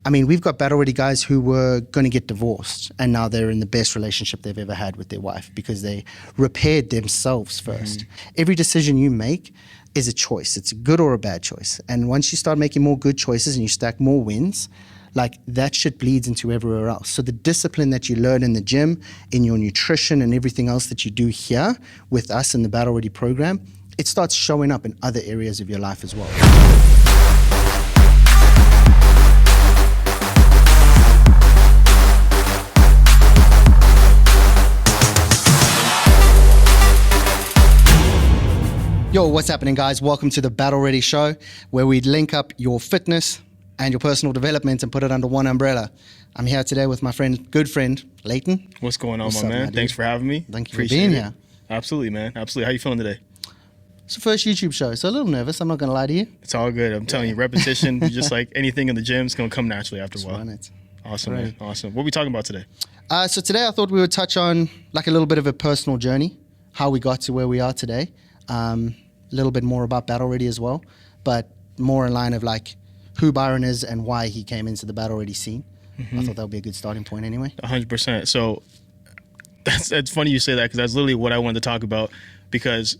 I mean, we've got battle ready guys who were going to get divorced and now they're in the best relationship they've ever had with their wife because they repaired themselves first. Every decision you make is a choice. It's a good or a bad choice. And once you start making more good choices and you stack more wins, like that shit bleeds into everywhere else. So the discipline that you learn in the gym, in your nutrition and everything else that you do here with us in the battle ready program, it starts showing up in other areas of your life as well. Yo, what's happening, guys? Welcome to the Battle Ready Show, where we link up your fitness and your personal development and put it under one umbrella. I'm here today with my good friend, Leighton. What's going on, my man? Thanks for having me. Thank you for being here. Absolutely, man. Absolutely. How you feeling today? It's the first YouTube show, so a little nervous. I'm not going to lie to you. It's all good. I'm telling you, repetition, just like anything in the gym, is going to come naturally after a while. Run it. Awesome, man. Awesome. What are we talking about today? So today I thought we would touch on like a little bit of a personal journey, how we got to where we are today. A little bit more about Battle Ready as well, but more in line of like who Byron is and why he came into the Battle Ready scene. I thought that would be a good starting point anyway. 100%. So that's funny you say that because that's literally what I wanted to talk about, because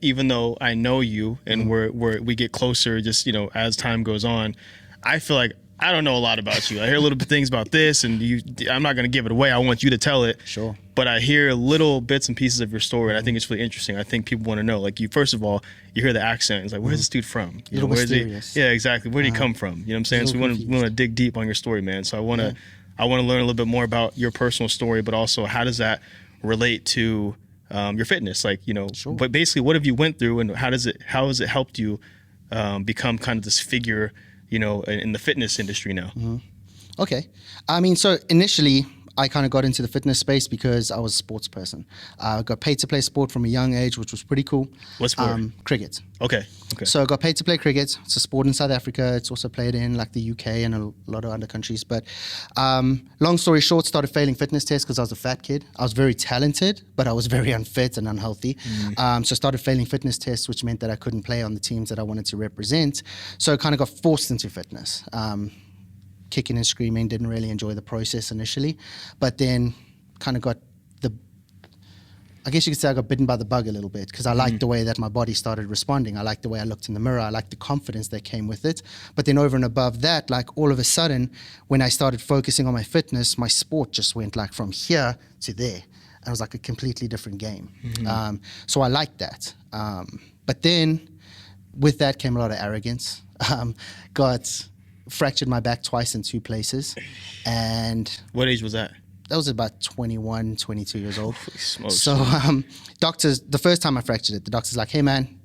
even though I know you and we get closer just, as time goes on, I feel like I don't know a lot about you. I hear little things about this, and I'm not going to give it away. I want you to tell it. Sure. But I hear little bits and pieces of your story, and I think it's really interesting. I think people want to know. Like, first of all, you hear the accent. It's like, where's this dude from? A little mysterious. Yeah, exactly. Where did he come from? You know what I'm saying? So we want to dig deep on your story, man. So I want to learn a little bit more about your personal story, but also how does that relate to your fitness? Like, Sure. But basically, what have you went through, and how has it helped you become kind of this figure, in the fitness industry now? Okay. I mean, so initially I kind of got into the fitness space because I was a sports person. I got paid to play sport from a young age, which was pretty cool. What sport? Cricket. Okay. So I got paid to play cricket. It's a sport in South Africa. It's also played in like the UK and a lot of other countries. But long story short, started failing fitness tests because I was a fat kid. I was very talented, but I was very unfit and unhealthy. So started failing fitness tests, which meant that I couldn't play on the teams that I wanted to represent. So I kind of got forced into fitness. Kicking and screaming, didn't really enjoy the process initially, but then kind of got I guess you could say I got bitten by the bug a little bit because I liked the way that my body started responding. I liked the way I looked in the mirror. I liked the confidence that came with it. But then over and above that, like all of a sudden, when I started focusing on my fitness, my sport just went like from here to there. And it was like a completely different game. So I liked that. But then with that came a lot of arrogance. Fractured my back twice in 2 places. And What age was that? that was about 21, 22 years old. Holy smokes. So doctors, the first time I fractured it, the doctor's like, hey man,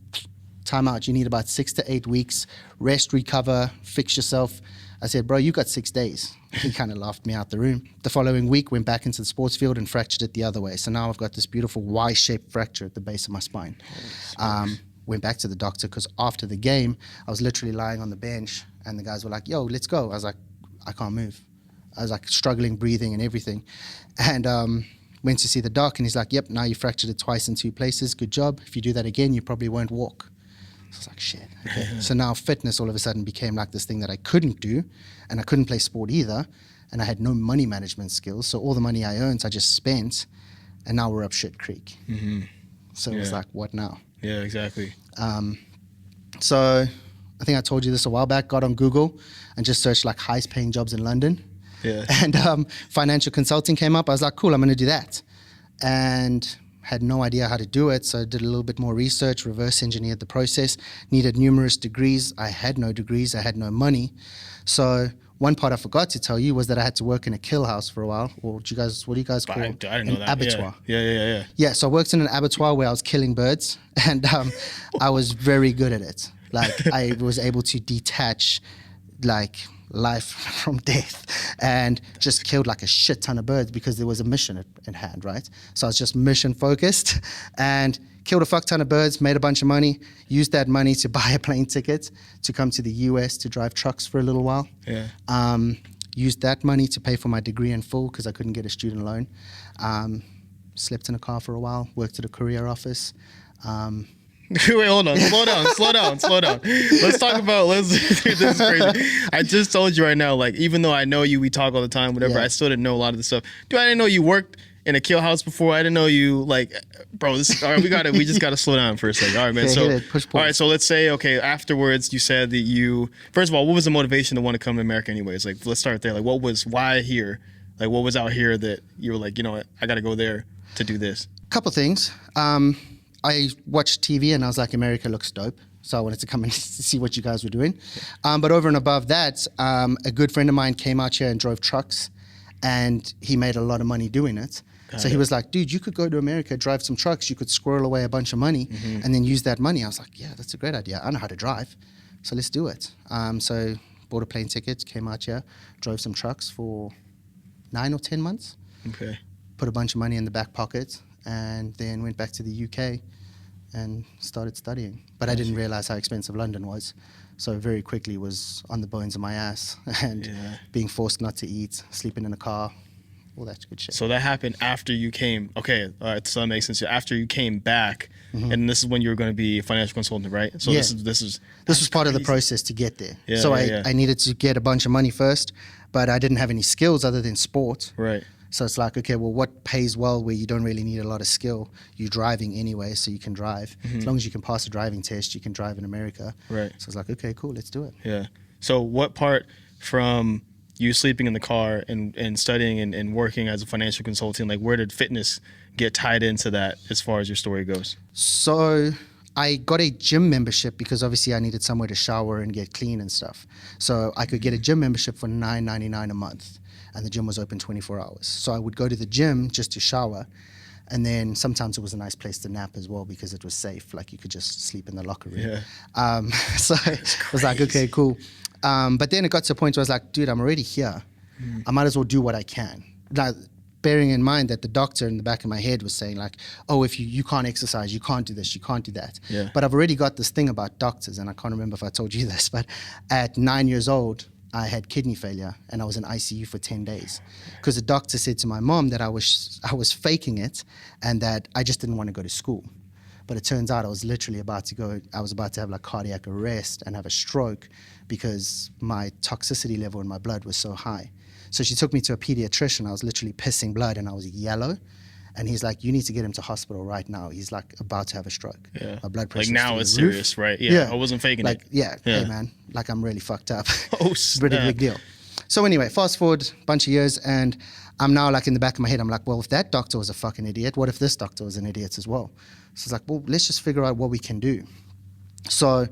time out. You need about 6 to 8 weeks, rest, recover, fix yourself. I said, bro, you got 6 days. He kind of laughed me out the room. The following week, went back into the sports field and fractured it the other way. So now I've got this beautiful Y-shaped fracture at the base of my spine. Went back to the doctor because after the game, I was literally lying on the bench and the guys were like, yo, let's go. I was like, I can't move. I was like struggling, breathing and everything. And went to see the doc and he's like, yep, now you fractured it twice in 2 places. Good job. If you do that again, you probably won't walk. So I was like, shit. Okay. So now fitness all of a sudden became like this thing that I couldn't do, and I couldn't play sport either. And I had no money management skills. So all the money I earned, I just spent, and now we're up shit creek. So it was like, what now? Yeah, exactly. So I think I told you this a while back, got on Google and just searched like highest paying jobs in London. Yeah. And financial consulting came up. I was like, cool, I'm going to do that. And had no idea how to do it. So I did a little bit more research, reverse engineered the process, needed numerous degrees. I had no degrees. I had no money. So one part I forgot to tell you was that I had to work in a kill house for a while. Or what do you guys call it? I didn't know that. Abattoir. Yeah. Yeah, so I worked in an abattoir where I was killing birds, and I was very good at it. Like I was able to detach like life from death and just killed like a shit ton of birds because there was a mission at hand, right? So I was just mission focused and killed a fuck ton of birds, made a bunch of money, used that money to buy a plane ticket to come to the US to drive trucks for a little while. Yeah. Used that money to pay for my degree in full because I couldn't get a student loan. Slept in a car for a while, worked at a courier office. Wait, hold on. Slow down. Let's talk about, this is crazy. I just told you right now, like, even though I know you, we talk all the time, whatever, I still didn't know a lot of the stuff. Dude, I didn't know you worked in a kill house before. I didn't know you, like, bro, all right, we just got to slow down for a second. All right, man. Okay, So, all right, so let's say, okay, afterwards, you said that first of all, what was the motivation to want to come to America anyways? Like, let's start there. Like, why here? Like, what was out here that you were like, you know what, I got to go there to do this? Couple things. I watched TV and I was like, America looks dope. So I wanted to come and see what you guys were doing. But over and above that, a good friend of mine came out here and drove trucks, and he made a lot of money doing it. So he was like, dude, you could go to America, drive some trucks, you could squirrel away a bunch of money and then use that money. I was like, yeah, that's a great idea. I know how to drive. So let's do it. So bought a plane ticket, came out here, drove some trucks for 9 or 10 months. Okay. Put a bunch of money in the back pocket, and then went back to the UK and started studying. But I didn't realize how expensive London was. So very quickly was on the bones of my ass and being forced not to eat, sleeping in a car, all that good shit. So that happened after you came. Okay, all right, so that makes sense. After you came back, and this is when you were going to be a financial consultant, right? So this was part of the process to get there. Yeah, so I needed to get a bunch of money first, but I didn't have any skills other than sport. Right. So it's like, okay, well, what pays well where you don't really need a lot of skill? You're driving anyway, so you can drive. As long as you can pass a driving test, you can drive in America. Right. So it's like, okay, cool, let's do it. Yeah. So what part from you sleeping in the car and studying and working as a financial consultant, like where did fitness get tied into that as far as your story goes? So I got a gym membership because obviously I needed somewhere to shower and get clean and stuff. So I could get a gym membership for $9.99 a month. And the gym was open 24 hours. So I would go to the gym just to shower. And then sometimes it was a nice place to nap as well because it was safe. Like you could just sleep in the locker room. Yeah. So I was like, okay, cool. But then it got to a point where I was like, dude, I'm already here. I might as well do what I can. Now, bearing in mind that the doctor in the back of my head was saying like, oh, if you can't exercise, you can't do this, you can't do that. Yeah. But I've already got this thing about doctors, and I can't remember if I told you this, but at 9 years old, I had kidney failure and I was in ICU for 10 days because the doctor said to my mom that I was faking it and that I just didn't want to go to school. But it turns out I was literally about to have like cardiac arrest and have a stroke because my toxicity level in my blood was so high. So she took me to a pediatrician. I was literally pissing blood and I was yellow. And he's like, you need to get him to hospital right now. He's like about to have a stroke. Yeah. My blood pressure. Like now it's serious, right? Yeah. I wasn't faking it. Yeah. Hey man, like I'm really fucked up. Oh, snap. Pretty big deal. So anyway, fast forward a bunch of years and I'm now like in the back of my head, I'm like, well, if that doctor was a fucking idiot, what if this doctor was an idiot as well? So it's like, well, let's just figure out what we can do. So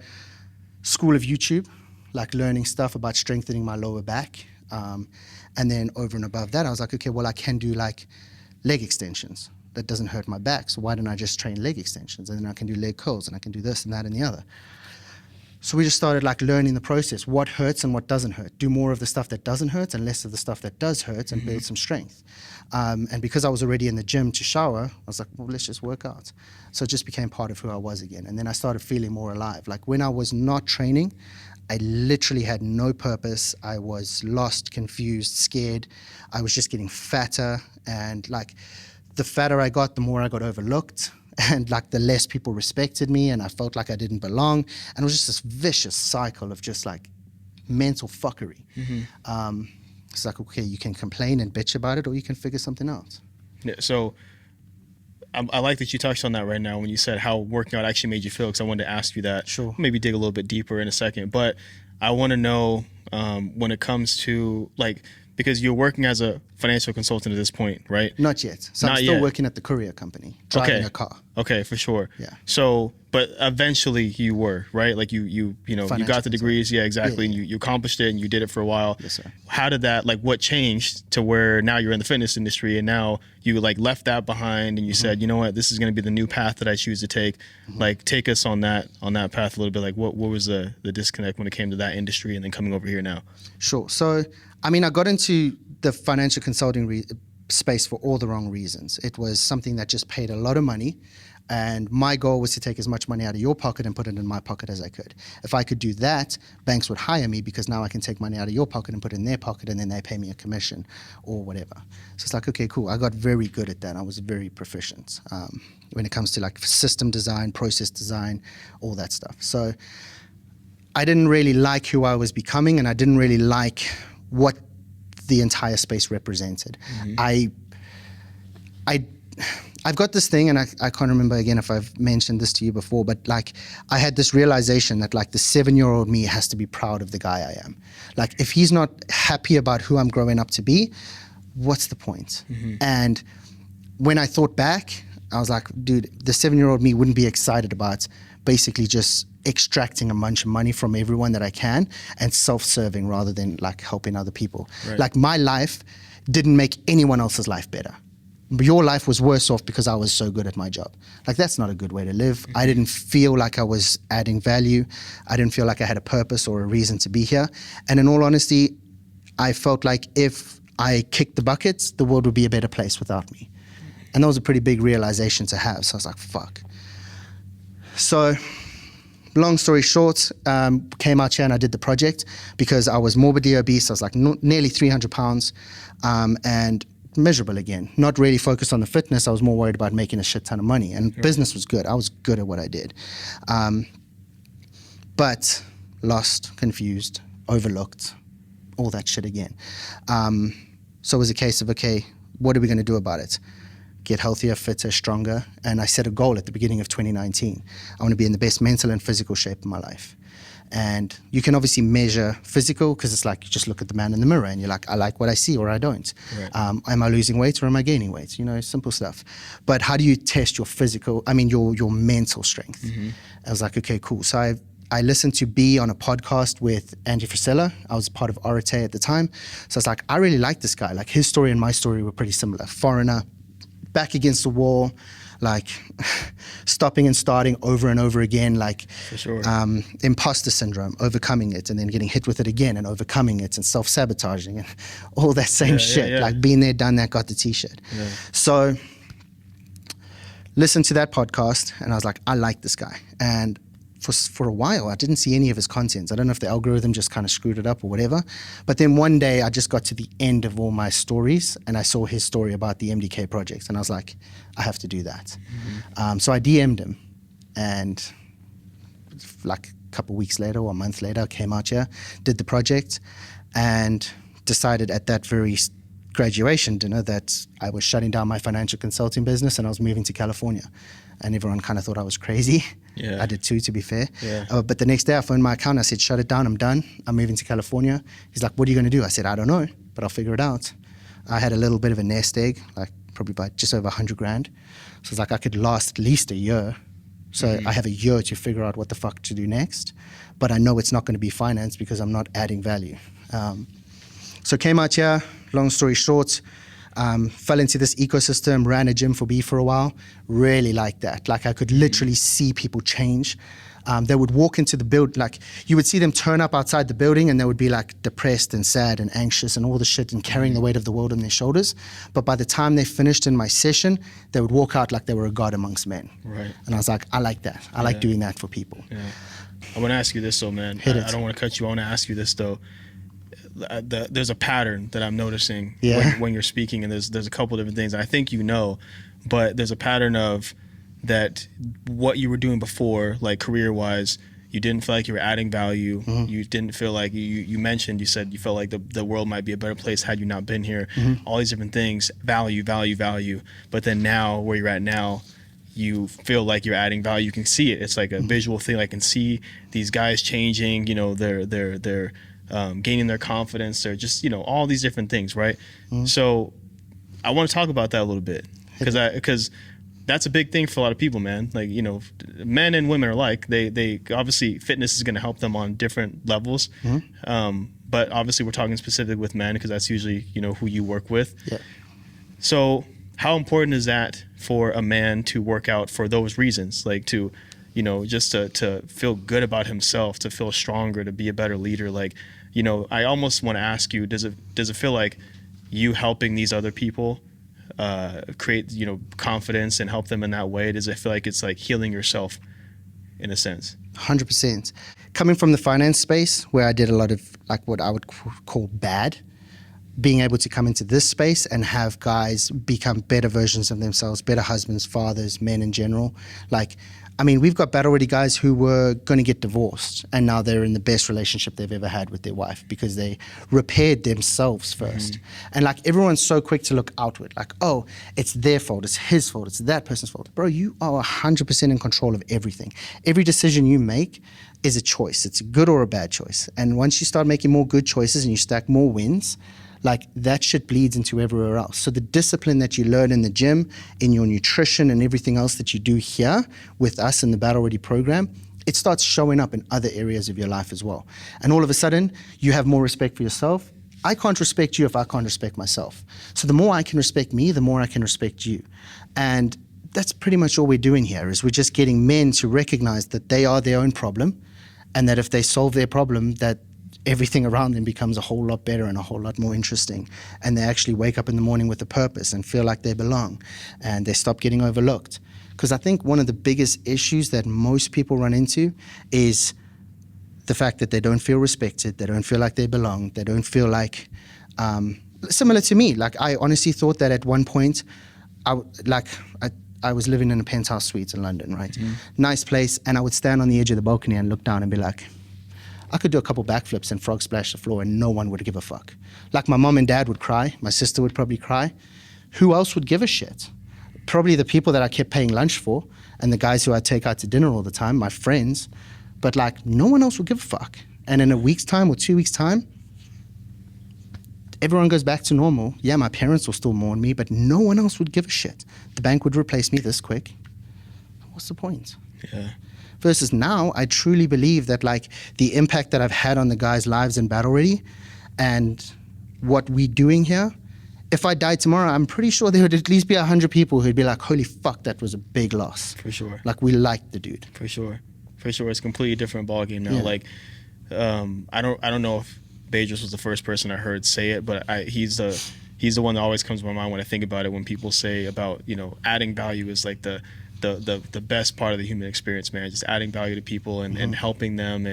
school of YouTube, like learning stuff about strengthening my lower back. And then over and above that, I was like, okay, well, I can do like leg extensions. That doesn't hurt my back. So why don't I just train leg extensions? And then I can do leg curls and I can do this and that and the other. So we just started like learning the process, what hurts and what doesn't hurt. Do more of the stuff that doesn't hurt and less of the stuff that does hurt and build some strength. And because I was already in the gym to shower, I was like, well, let's just work out. So it just became part of who I was again. And then I started feeling more alive. Like when I was not training, I literally had no purpose. I was lost, confused, scared. I was just getting fatter. And like the fatter I got, the more I got overlooked. And like the less people respected me and I felt like I didn't belong. And it was just this vicious cycle of just like mental fuckery. It's like, okay, you can complain and bitch about it or you can figure something out. Yeah, so I like that you touched on that right now when you said how working out actually made you feel, because I wanted to ask you that. Sure. Maybe dig a little bit deeper in a second. But I want to know when it comes to like, because you're working as a financial consultant at this point, right? Not yet. So I'm still working at the courier company, driving a car. Okay, for sure. Yeah. So, but eventually you were, right? Like you got the degrees. Yeah, exactly. Yeah. And you accomplished it and you did it for a while. Yes, sir. How did that, like what changed to where now you're in the fitness industry and now you like left that behind and you said, you know what, this is going to be the new path that I choose to take. Like take us on that path a little bit. Like what was the disconnect when it came to that industry and then coming over here now? Sure. So, I mean, I got into the financial consulting space for all the wrong reasons. It was something that just paid a lot of money. And my goal was to take as much money out of your pocket and put it in my pocket as I could. If I could do that, banks would hire me because now I can take money out of your pocket and put it in their pocket, and then they pay me a commission or whatever. So it's like, okay, cool. I got very good at that. I was very proficient when it comes to like system design, process design, all that stuff. So I didn't really like who I was becoming, and I didn't really like what the entire space represented. I've got this thing, and I can't remember again if I've mentioned this to you before, but like I had this realization that like the 7-year-old me has to be proud of the guy I am. Like if he's not happy about who I'm growing up to be, what's the point? And when I thought back, I was like, dude, the 7-year-old me wouldn't be excited about basically just extracting a bunch of money from everyone that I can and self-serving rather than like helping other people. Right. Like my life didn't make anyone else's life better. Your life was worse off because I was so good at my job. Like that's not a good way to live. I didn't feel like I was adding value. I didn't feel like I had a purpose or a reason to be here. And in all honesty, I felt like if I kicked the buckets, the world would be a better place without me. And that was a pretty big realization to have. So I was like, fuck. So long story short, came out here and I did the project because I was morbidly obese. I was like nearly 300 pounds and miserable again. Not really focused on the fitness. I was more worried about making a shit ton of money. And business was good. I was good at what I did. But lost, confused, overlooked, all that shit again. So it was a case of, okay, what are we going to do about it? Get healthier, fitter, stronger. And I set a goal at the beginning of 2019. I want to be in the best mental and physical shape of my life. And you can obviously measure physical because it's like you just look at the man in the mirror and you're like, I like what I see or I don't. Right. Am I losing weight or am I gaining weight? You know, simple stuff. But how do you test your physical, your mental strength? I was like, okay, cool. So I listened to B on a podcast with Andy Frisella. I was part of Orate at the time. So I was like, I really like this guy. Like his story and my story were pretty similar. Foreigner, back against the wall, like stopping and starting over and over again, like For sure. Imposter syndrome, overcoming it and then getting hit with it again and overcoming it and self-sabotaging and all that same shit. Like being there, done that, got the t-shirt. So listened to that podcast and I was like, I like this guy. And for a while, I didn't see any of his content. I don't know if the algorithm just kind of screwed it up or whatever. But then one day I just got to the end of all my stories and I saw his story about the MDK project. And I was like, I have to do that. So I DM'd him. And like a couple of weeks later or a month later, I came out here, did the project, and decided at that very graduation dinner that I was shutting down my financial consulting business and I was moving to California. And everyone kind of thought I was crazy. I did too, to be fair. But the next day I phoned my accountant. I said, shut it down. I'm done. I'm moving to California. He's like, what are you going to do? I said, I don't know, but I'll figure it out. I had a little bit of a nest egg, like probably by just over 100 grand. So it's like I could last at least a year. So I have a year to figure out what the fuck to do next. But I know it's not going to be finance because I'm not adding value. So came out here, long story short, fell into this ecosystem, ran a gym for B for a while, really liked that. Like I could literally see people change. They would walk into the build, like you would see them turn up outside the building and they would be like depressed and sad and anxious and all the shit and carrying the weight of the world on their shoulders. But by the time they finished in my session, they would walk out like they were a god amongst men. Right. And I was like, I like that. I like doing that for people. I want to ask you this though, man. I don't want to cut you. I want to ask you this though. There's a pattern that I'm noticing when you're speaking, and there's a couple different things I think you know, but there's a pattern of that what you were doing before, like career-wise, you didn't feel like you were adding value. You didn't feel like you said you felt like the world might be a better place had you not been here. All these different things, value. But then now, where you're at now, you feel like you're adding value. You can see it. It's like a visual thing. I can see these guys changing. You know, they're gaining their confidence. They're just, all these different things, right? So I want to talk about that a little bit because that's a big thing for a lot of people, man. Like, men and women are alike. They obviously fitness is going to help them on different levels. But obviously we're talking specifically with men because that's usually, who you work with. So how important is that for a man to work out for those reasons? Like to, just to feel good about himself, to feel stronger, to be a better leader. Like, I almost want to ask you, does it feel like you helping these other people create, confidence and help them in that way? Does it feel like it's like healing yourself in a sense? 100%. Coming from the finance space, where I did a lot of like what I would call bad, being able to come into this space and have guys become better versions of themselves, better husbands, fathers, men in general. Like, I mean, we've got battle ready guys who were going to get divorced, and now they're in the best relationship they've ever had with their wife because they repaired themselves first. And like, everyone's so quick to look outward, like, oh, it's their fault, it's his fault, it's that person's fault. Bro, you are 100% in control of everything. Every decision you make is a choice. It's a good or a bad choice. And once you start making more good choices and you stack more wins, like that shit bleeds into everywhere else. So the discipline that you learn in the gym, in your nutrition and everything else that you do here with us in the Battle Ready program, it starts showing up in other areas of your life as well. And all of a sudden, you have more respect for yourself. I can't respect you if I can't respect myself. So the more I can respect me, the more I can respect you. And that's pretty much all we're doing here, is we're just getting men to recognize that they are their own problem, and that if they solve their problem, that everything around them becomes a whole lot better and a whole lot more interesting. And they actually wake up in the morning with a purpose and feel like they belong, and they stop getting overlooked. Because I think one of the biggest issues that most people run into is the fact that they don't feel respected, they don't feel like they belong, they don't feel like, similar to me, like I honestly thought that at one point, I was living in a penthouse suite in London, right? Nice place, and I would stand on the edge of the balcony and look down and be like, I could do a couple backflips and frog splash the floor and no one would give a fuck. Like my mom and dad would cry, my sister would probably cry. Who else would give a shit? Probably the people that I kept paying lunch for and the guys who I take out to dinner all the time, my friends. But like no one else would give a fuck. And in a week's time or 2 weeks' time, everyone goes back to normal. Yeah, my parents will still mourn me, but no one else would give a shit. The bank would replace me this quick. What's the point? Yeah. Versus now, I truly believe that like the impact that I've had on the guys' lives in Battle Ready and what we're doing here, if I died tomorrow, I'm pretty sure there would at least be 100 people who'd be like, holy fuck, that was a big loss. For sure. Like we liked the dude. For sure. It's a completely different ballgame now. Yeah. Like, I don't know if Bedros was the first person I heard say it, but he's the one that always comes to my mind when I think about it, when people say about, adding value is like the best part of the human experience, man. Just adding value to people and helping them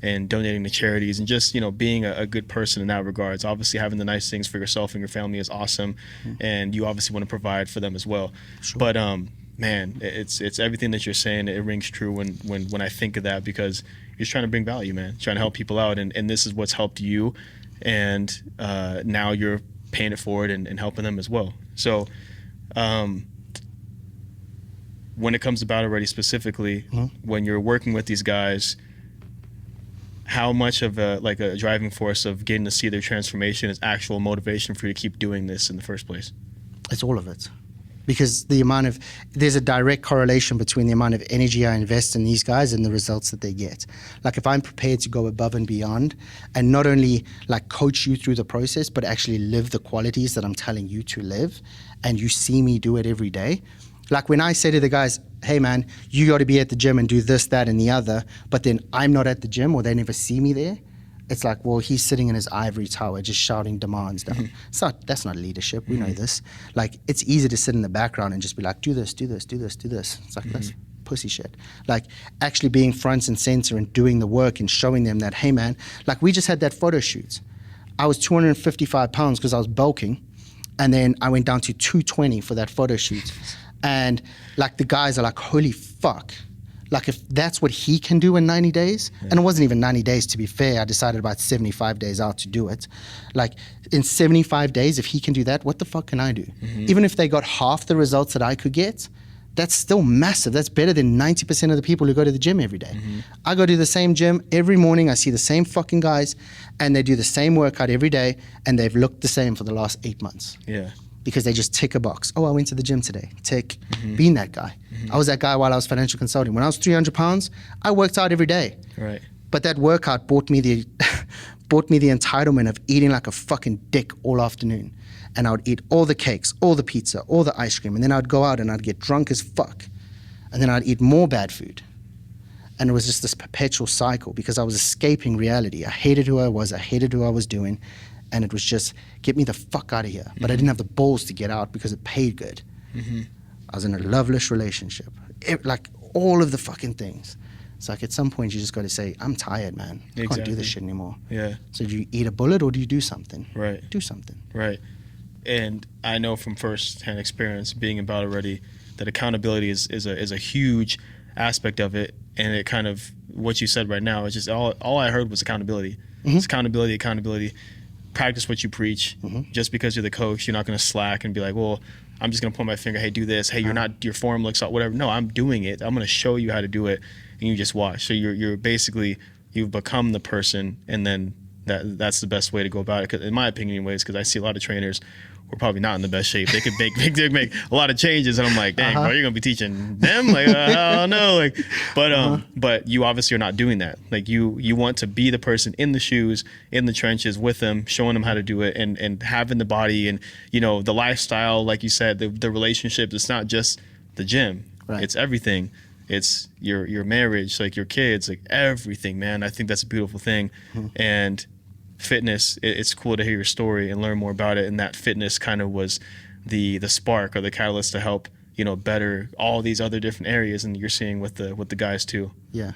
and donating to charities and just, being a good person in that regards. Obviously having the nice things for yourself and your family is awesome. And you obviously want to provide for them as well. Sure. But man, it's everything that you're saying. It rings true when I think of that, because you're just trying to bring value, man. Trying to help people out, and this is what's helped you, and now you're paying it forward and helping them as well. So when it comes to Battle Ready specifically, when you're working with these guys, how much of a driving force of getting to see their transformation is actual motivation for you to keep doing this in the first place? It's all of it. Because there's a direct correlation between the amount of energy I invest in these guys and the results that they get. Like if I'm prepared to go above and beyond and not only like coach you through the process, but actually live the qualities that I'm telling you to live, and you see me do it every day. Like when I say to the guys, hey man, you got to be at the gym and do this, that, and the other, but then I'm not at the gym or they never see me there. It's like, well, he's sitting in his ivory tower just shouting demands down. That's not leadership. We know this. Like, it's easy to sit in the background and just be like, do this, do this, do this, do this. It's like, that's pussy shit. Like, actually being front and center and doing the work and showing them that, hey man, like we just had that photo shoot. I was 255 pounds because I was bulking, and then I went down to 220 for that photo shoot. And like the guys are like, holy fuck. Like if that's what he can do in 90 days, and it wasn't even 90 days to be fair, I decided about 75 days out to do it. Like in 75 days, if he can do that, what the fuck can I do? Even if they got half the results that I could get, that's still massive. That's better than 90% of the people who go to the gym every day. I go to the same gym every morning, I see the same fucking guys, and they do the same workout every day, and they've looked the same for the last 8 months. Yeah. Because they just tick a box. Oh, I went to the gym today. Tick. Being that guy. I was that guy while I was financial consulting. When I was 300 pounds, I worked out every day. Right. But that workout bought me the entitlement of eating like a fucking dick all afternoon. And I would eat all the cakes, all the pizza, all the ice cream. And then I'd go out and I'd get drunk as fuck. And then I'd eat more bad food. And it was just this perpetual cycle because I was escaping reality. I hated who I was. I hated who I was doing. and it was just, get me the fuck out of here. But I didn't have the balls to get out because it paid good. I was in a loveless relationship. Like all of the fucking things. It's like at some point you just got to say, I'm tired, man. I can't do this shit anymore. Yeah. So do you eat a bullet or do you do something? Right. Do something. Right. And I know from first-hand experience, being about already, that accountability is a huge aspect of it. And it kind of, what you said right now, it's just all I heard was accountability. It's accountability. Practice what you preach. Just because you're the coach, you're not going to slack and be like, well, I'm just going to point my finger, hey, do this. Hey, your form looks out, whatever. No, I'm doing it. I'm going to show you how to do it. And you just watch. So you're basically, you've become the person, and then that's the best way to go about it. 'Cause in my opinion, anyways, because I see a lot of trainers who are probably not in the best shape. They could make a lot of changes, and I'm like, dang, bro, you're gonna be teaching them? Like, I don't know. Like, but you obviously are not doing that. Like, you want to be the person in the shoes, in the trenches with them, showing them how to do it, and having the body and the lifestyle, like you said, the relationships. It's not just the gym. Right. It's everything. It's your marriage, like your kids, like everything, man. I think that's a beautiful thing. And fitness, it's cool to hear your story and learn more about it. And that fitness kind of was the spark or the catalyst to help, better all these other different areas. And you're seeing with the guys too. Yeah.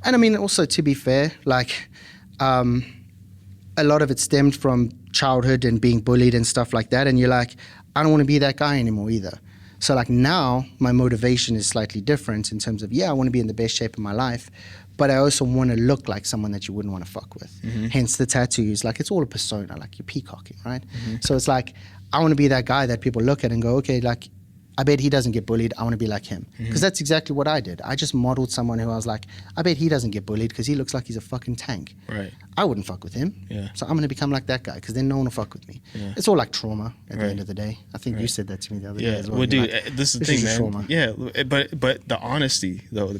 And I mean, also to be fair, like, a lot of it stemmed from childhood and being bullied and stuff like that. And you're like, I don't want to be that guy anymore either. So like now my motivation is slightly different in terms of, I want to be in the best shape of my life, but I also want to look like someone that you wouldn't want to fuck with. Hence the tattoos. Like, it's all a persona, like you're peacocking, right? So it's like, I want to be that guy that people look at and go, okay, like, I bet he doesn't get bullied. I want to be like him. Because that's exactly what I did. I just modeled someone who I was like, I bet he doesn't get bullied because he looks like he's a fucking tank. Right. I wouldn't fuck with him. Yeah. So I'm going to become like that guy because then no one will fuck with me. Yeah. It's all like trauma at the end of the day. I think you said that to me the other day as well. Well, dude, like, this is the thing, man. Trauma. Yeah, but the honesty, though, the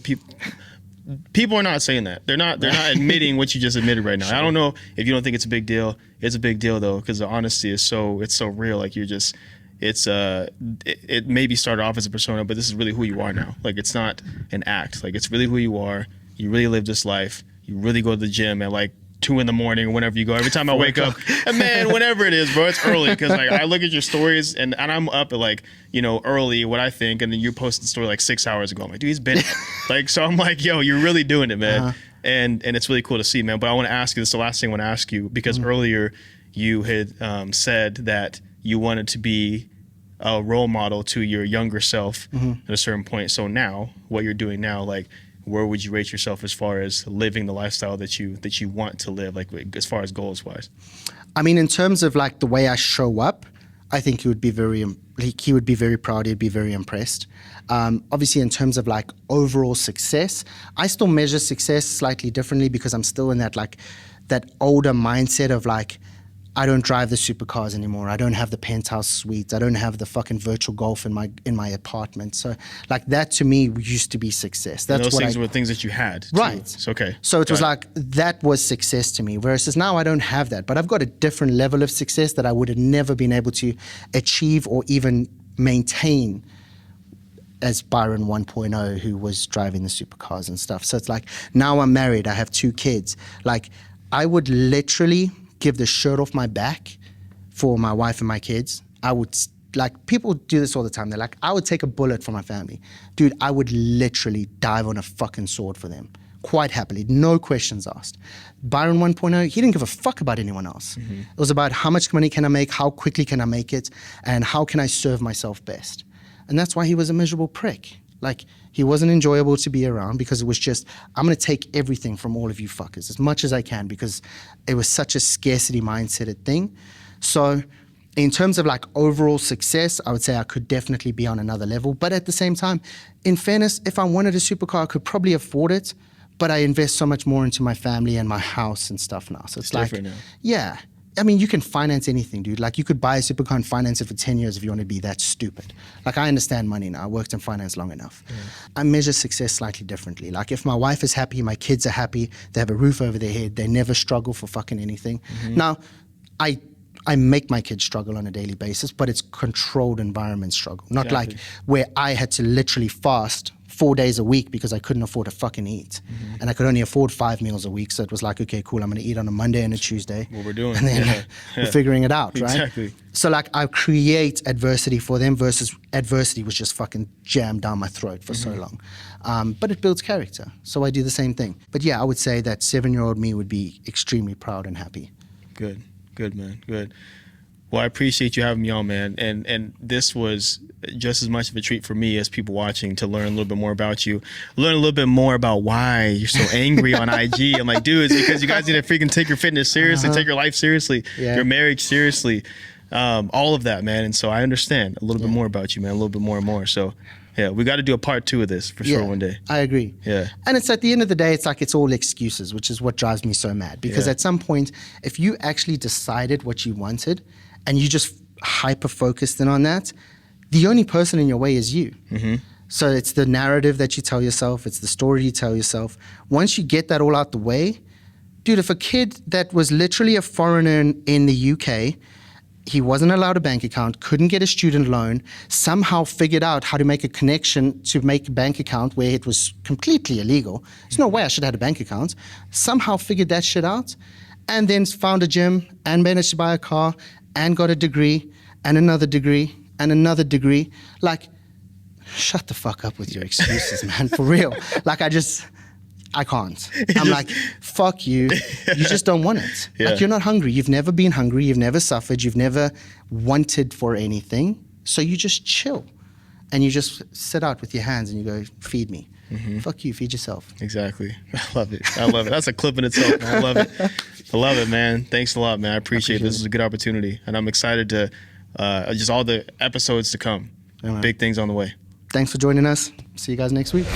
people are not saying that. They're not admitting what you just admitted right now. I don't know if you don't think it's a big deal. It's a big deal, though, because the honesty is so real. Like, you're just... it maybe started off as a persona, but this is really who you are now. Like, it's not an act. Like, it's really who you are. You really live this life. You really go to the gym at like 2 a.m. or whenever you go. Every time I wake up, and man, whenever it is, bro, it's early because like I look at your stories and I'm up at like early, what I think, and then you posted the story like 6 hours ago. I'm like, dude, he's been like, so I'm like, yo, you're really doing it, man. And it's really cool to see, man. But I want to ask you, this is the last thing I want to ask you, because earlier you had said that you wanted to be a role model to your younger self at a certain point. So now, what you're doing now, like, where would you rate yourself as far as living the lifestyle that you want to live, like as far as goals wise? I mean, in terms of like the way I show up, I think he would be very proud. He'd be very impressed. Obviously, in terms of like overall success, I still measure success slightly differently because I'm still in that like that older mindset of like, I don't drive the supercars anymore. I don't have the penthouse suites. I don't have the fucking virtual golf in my apartment. So like that to me used to be success. That's and those things were things that you had. Right. It's okay. So it was like that was success to me. Whereas now I don't have that, but I've got a different level of success that I would have never been able to achieve or even maintain as Byron 1.0, who was driving the supercars and stuff. So it's like now I'm married. I have 2 kids. Like I would literally give the shirt off my back for my wife and my kids. I would, like, people do this all the time. They're like, I would take a bullet for my family. Dude, I would literally dive on a fucking sword for them. Quite happily, no questions asked. Byron 1.0, he didn't give a fuck about anyone else. It was about how much money can I make, how quickly can I make it, and how can I serve myself best. And that's why he was a miserable prick. Like, he wasn't enjoyable to be around because it was just, I'm going to take everything from all of you fuckers as much as I can because it was such a scarcity mindset thing. So in terms of like overall success, I would say I could definitely be on another level. But at the same time, in fairness, if I wanted a supercar, I could probably afford it. But I invest so much more into my family and my house and stuff now. So it's like, different now. Yeah. I mean, you can finance anything, dude. Like, you could buy a supercar and finance it for 10 years if you want to be that stupid. Like, I understand money now. I worked in finance long enough. I measure success slightly differently. Like, if my wife is happy, my kids are happy, they have a roof over their head, they never struggle for fucking anything. Now, I I make my kids struggle on a daily basis, but it's controlled environment struggle. Not like where I had to literally fast 4 days a week because I couldn't afford to fucking eat. And I could only afford 5 meals a week. So it was like, okay, cool, I'm going to eat on a Monday and a Tuesday. What we're doing. And then we're figuring it out, right? Exactly. So like I create adversity for them versus adversity was just fucking jammed down my throat for so long. But it builds character. So I do the same thing. But yeah, I would say that 7-year-old me would be extremely proud and happy. Good, man, good. Well, I appreciate you having me on, man. And this was just as much of a treat for me as people watching to learn a little bit more about you, learn a little bit more about why you're so angry on IG. I'm like, dude, it's because you guys need to freaking take your fitness seriously, take your life seriously, your marriage seriously, all of that, man. And so I understand a little bit more about you, man, a little bit more and more. So yeah, we got to do a part 2 of this for sure one day. I agree. Yeah. And it's at the end of the day, it's like it's all excuses, which is what drives me so mad. Because at some point, if you actually decided what you wanted and you just hyper-focused in on that, the only person in your way is you. So it's the narrative that you tell yourself. It's the story you tell yourself. Once you get that all out the way, dude, if a kid that was literally a foreigner in the UK, he wasn't allowed a bank account, couldn't get a student loan, somehow figured out how to make a connection to make a bank account where it was completely illegal. There's no way I should have had a bank account. Somehow figured that shit out and then found a gym and managed to buy a car and got a degree and another degree and another degree. Like, shut the fuck up with your excuses, man, for real. Like, I can't. I'm like, fuck you. You just don't want it. Like, you're not hungry. You've never been hungry. You've never suffered. You've never wanted for anything. So you just chill. And you just sit out with your hands and you go, feed me. Fuck you. Feed yourself. Exactly. I love it. That's a clip in itself, man. I love it. I love it, man. Thanks a lot, man. I appreciate it. This is a good opportunity. And I'm excited to just all the episodes to come. Big things on the way. Thanks for joining us. See you guys next week.